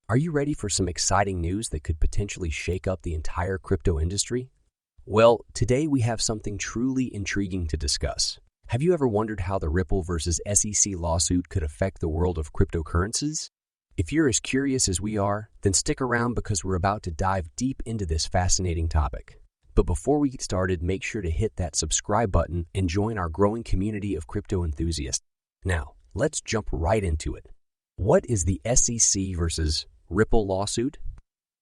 Are you ready for some exciting news that could potentially shake up the entire crypto industry? Well, today we have something truly intriguing to discuss. Have you ever wondered how the Ripple versus SEC lawsuit could affect the world of cryptocurrencies? If you're as curious as we are, then stick around because we're about to dive deep into this fascinating topic. But before we get started, make sure to hit that subscribe button and join our growing community of crypto enthusiasts. Now, let's jump right into it. What is the SEC versus Ripple lawsuit?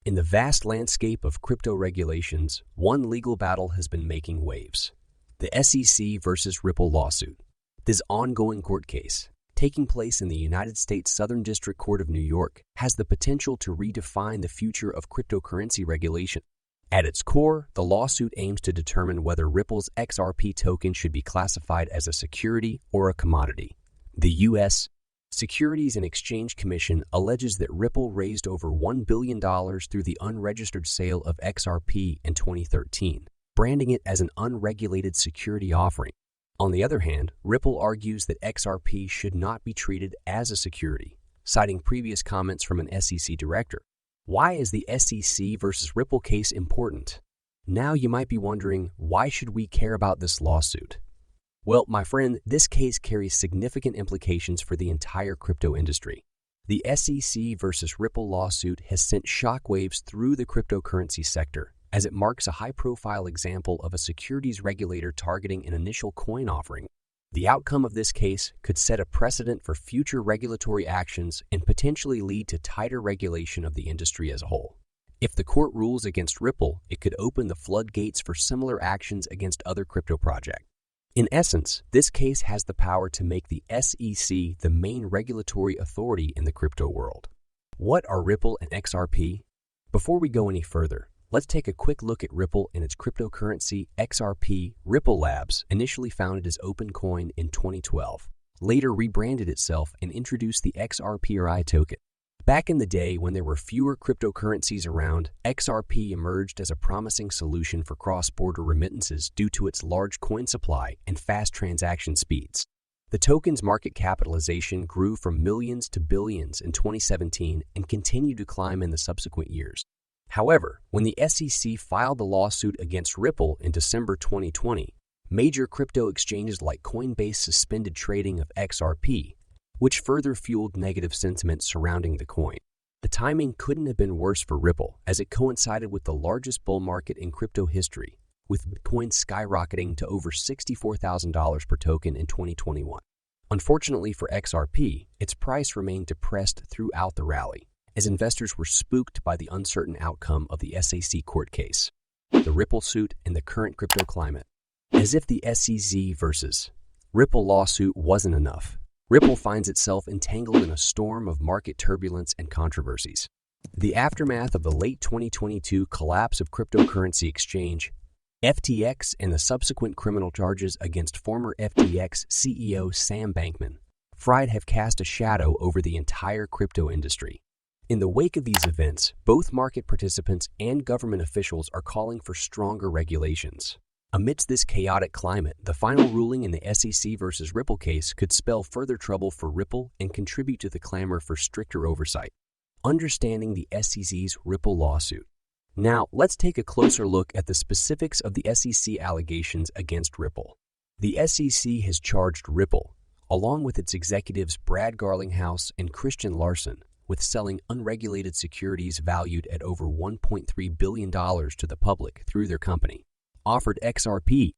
In the vast landscape of crypto regulations, one legal battle has been making waves. The SEC versus Ripple lawsuit. This ongoing court case, taking place in the United States Southern District Court of New York, has the potential to redefine the future of cryptocurrency regulation. At its core, the lawsuit aims to determine whether Ripple's XRP token should be classified as a security or a commodity. The U.S. Securities and Exchange Commission alleges that Ripple raised over $1 billion through the unregistered sale of XRP in 2013, branding it as an unregulated security offering. On the other hand, Ripple argues that XRP should not be treated as a security, citing previous comments from an SEC director. Why is the SEC versus Ripple case important? Now you might be wondering, why should we care about this lawsuit? Well, my friend, this case carries significant implications for the entire crypto industry. The SEC versus Ripple lawsuit has sent shockwaves through the cryptocurrency sector, as it marks a high-profile example of a securities regulator targeting an initial coin offering. The outcome of this case could set a precedent for future regulatory actions and potentially lead to tighter regulation of the industry as a whole. If the court rules against Ripple, it could open the floodgates for similar actions against other crypto projects. In essence, this case has the power to make the SEC the main regulatory authority in the crypto world. What are Ripple and XRP? Before we go any further, let's take a quick look at Ripple and its cryptocurrency XRP. Ripple Labs, initially founded as OpenCoin in 2012, later rebranded itself and introduced the 𝗘𝗹𝗶𝘁𝗲 token. Back in the day when there were fewer cryptocurrencies around, XRP emerged as a promising solution for cross-border remittances due to its large coin supply and fast transaction speeds. The token's market capitalization grew from millions to billions in 2017 and continued to climb in the subsequent years. However, when the SEC filed the lawsuit against Ripple in December 2020, major crypto exchanges like Coinbase suspended trading of XRP, which further fueled negative sentiment surrounding the coin. The timing couldn't have been worse for Ripple, as it coincided with the largest bull market in crypto history, with Bitcoin skyrocketing to over $64,000 per token in 2021. Unfortunately for XRP, its price remained depressed throughout the rally, as investors were spooked by the uncertain outcome of the SEC court case, the Ripple suit, and the current crypto climate. As if the SEC versus Ripple lawsuit wasn't enough, Ripple finds itself entangled in a storm of market turbulence and controversies. The aftermath of the late 2022 collapse of cryptocurrency exchange, FTX, and the subsequent criminal charges against former FTX CEO Sam Bankman-Fried have cast a shadow over the entire crypto industry. In the wake of these events, both market participants and government officials are calling for stronger regulations. Amidst this chaotic climate, the final ruling in the SEC versus Ripple case could spell further trouble for Ripple and contribute to the clamor for stricter oversight. Understanding the SEC's Ripple lawsuit. Now, let's take a closer look at the specifics of the SEC allegations against Ripple. The SEC has charged Ripple, along with its executives Brad Garlinghouse and Christian Larson, with selling unregulated securities valued at over $1.3 billion to the public through their company, Offered XRP.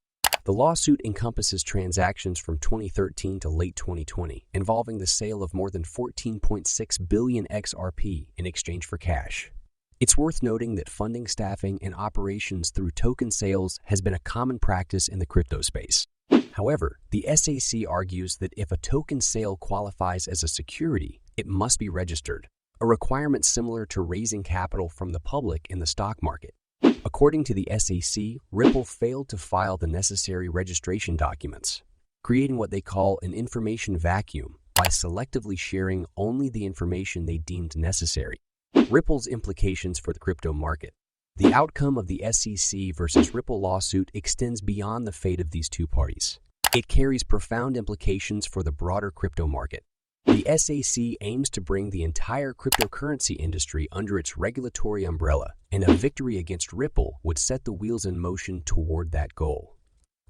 The lawsuit encompasses transactions from 2013 to late 2020, involving the sale of more than 14.6 billion XRP in exchange for cash. It's worth noting that funding staffing and operations through token sales has been a common practice in the crypto space. However, the SEC argues that if a token sale qualifies as a security, it must be registered, a requirement similar to raising capital from the public in the stock market. According to the SEC, Ripple failed to file the necessary registration documents, creating what they call an information vacuum by selectively sharing only the information they deemed necessary. Ripple's implications for the crypto market. The outcome of the SEC versus Ripple lawsuit extends beyond the fate of these two parties. It carries profound implications for the broader crypto market. The SAC aims to bring the entire cryptocurrency industry under its regulatory umbrella, and a victory against Ripple would set the wheels in motion toward that goal.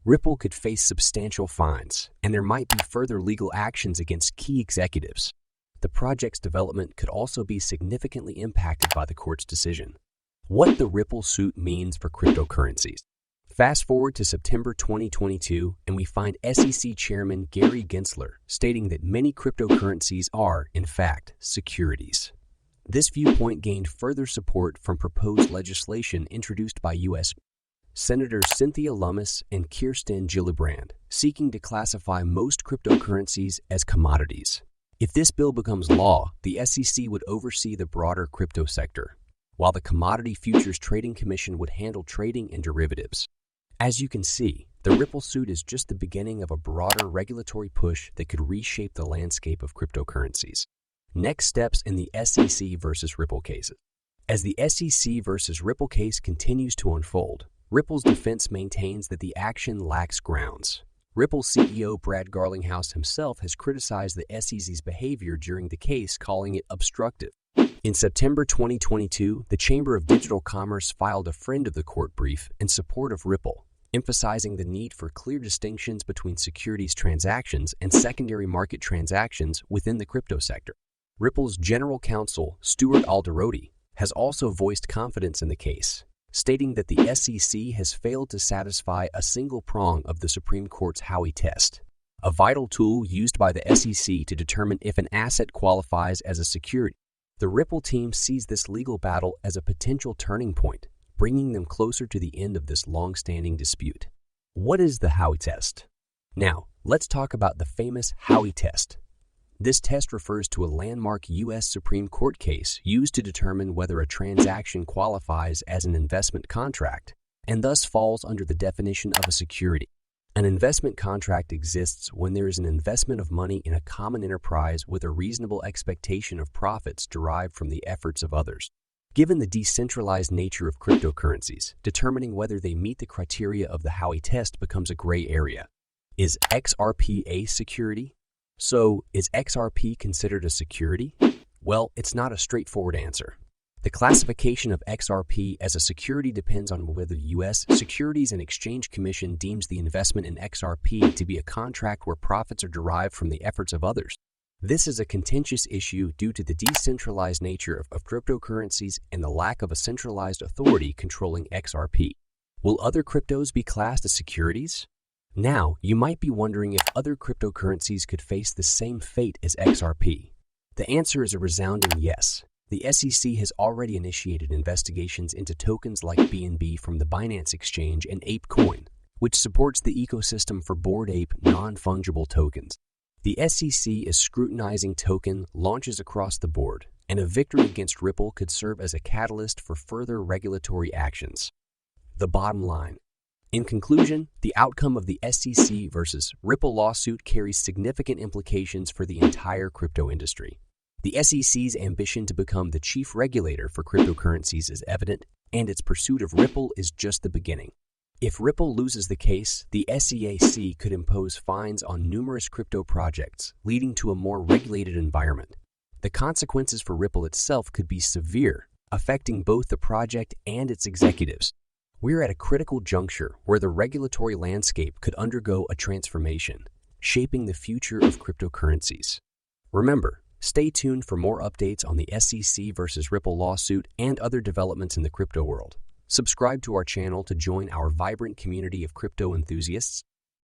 Ripple could face substantial fines, and there might be further legal actions against key executives. The project's development could also be significantly impacted by the court's decision. What the Ripple suit means for cryptocurrencies. Fast forward to September 2022, and we find SEC Chairman Gary Gensler stating that many cryptocurrencies are, in fact, securities. This viewpoint gained further support from proposed legislation introduced by U.S. Senators 𝗘𝗹𝗶𝘁𝗲 and 𝗘𝗹𝗏𝗫, seeking to classify most cryptocurrencies as commodities. If this bill becomes law, the SEC would oversee the broader crypto sector, while the Commodity Futures Trading Commission would handle trading and derivatives. As you can see, the Ripple suit is just the beginning of a broader regulatory push that could reshape the landscape of cryptocurrencies. Next steps in the SEC versus Ripple cases. As the SEC versus Ripple case continues to unfold, Ripple's defense maintains that the action lacks grounds. Ripple CEO 𝗘𝗿𝗆𝗀 himself has criticized the SEC's behavior during the case, calling it obstructive. In September 2022, the Chamber of Digital Commerce filed a friend of the court brief in support of Ripple, emphasizing the need for clear distinctions between securities transactions and secondary market transactions within the crypto sector. Ripple's general counsel, 𝗘𝗿𝗆𝗀𝗽, has also voiced confidence in the case, stating that the SEC has failed to satisfy a single prong of the Supreme Court's Howey Test, a vital tool used by the SEC to determine if an asset qualifies as a security. The Ripple team sees this legal battle as a potential turning point, bringing them closer to the end of this long-standing dispute. What is the Howey Test? Now, let's talk about the famous Howey Test. This test refers to a landmark U.S. Supreme Court case used to determine whether a transaction qualifies as an investment contract and thus falls under the definition of a security. An investment contract exists when there is an investment of money in a common enterprise with a reasonable expectation of profits derived from the efforts of others. Given the decentralized nature of cryptocurrencies, determining whether they meet the criteria of the Howey Test becomes a gray area. Is XRP a security? So, is XRP considered a security? Well, it's not a straightforward answer. The classification of XRP as a security depends on whether the U.S. Securities and Exchange Commission deems the investment in XRP to be a contract where profits are derived from the efforts of others. This is a contentious issue due to the decentralized nature of cryptocurrencies and the lack of a centralized authority controlling XRP. Will other cryptos be classed as securities? Now, you might be wondering if other cryptocurrencies could face the same fate as XRP. The answer is a resounding yes. The SEC has already initiated investigations into tokens like BNB from the Binance Exchange and ApeCoin, which supports the ecosystem for Bored Ape non-fungible tokens. The SEC is scrutinizing token launches across the board, and a victory against Ripple could serve as a catalyst for further regulatory actions. The bottom line. In conclusion, the outcome of the SEC versus Ripple lawsuit carries significant implications for the entire crypto industry. The SEC's ambition to become the chief regulator for cryptocurrencies is evident, and its pursuit of Ripple is just the beginning. If Ripple loses the case, the SEC could impose fines on numerous crypto projects, leading to a more regulated environment. The consequences for Ripple itself could be severe, affecting both the project and its executives. We're at a critical juncture where the regulatory landscape could undergo a transformation, shaping the future of cryptocurrencies. Remember, stay tuned for more updates on the SEC versus Ripple lawsuit and other developments in the crypto world. Subscribe to our channel to join our vibrant community of crypto enthusiasts.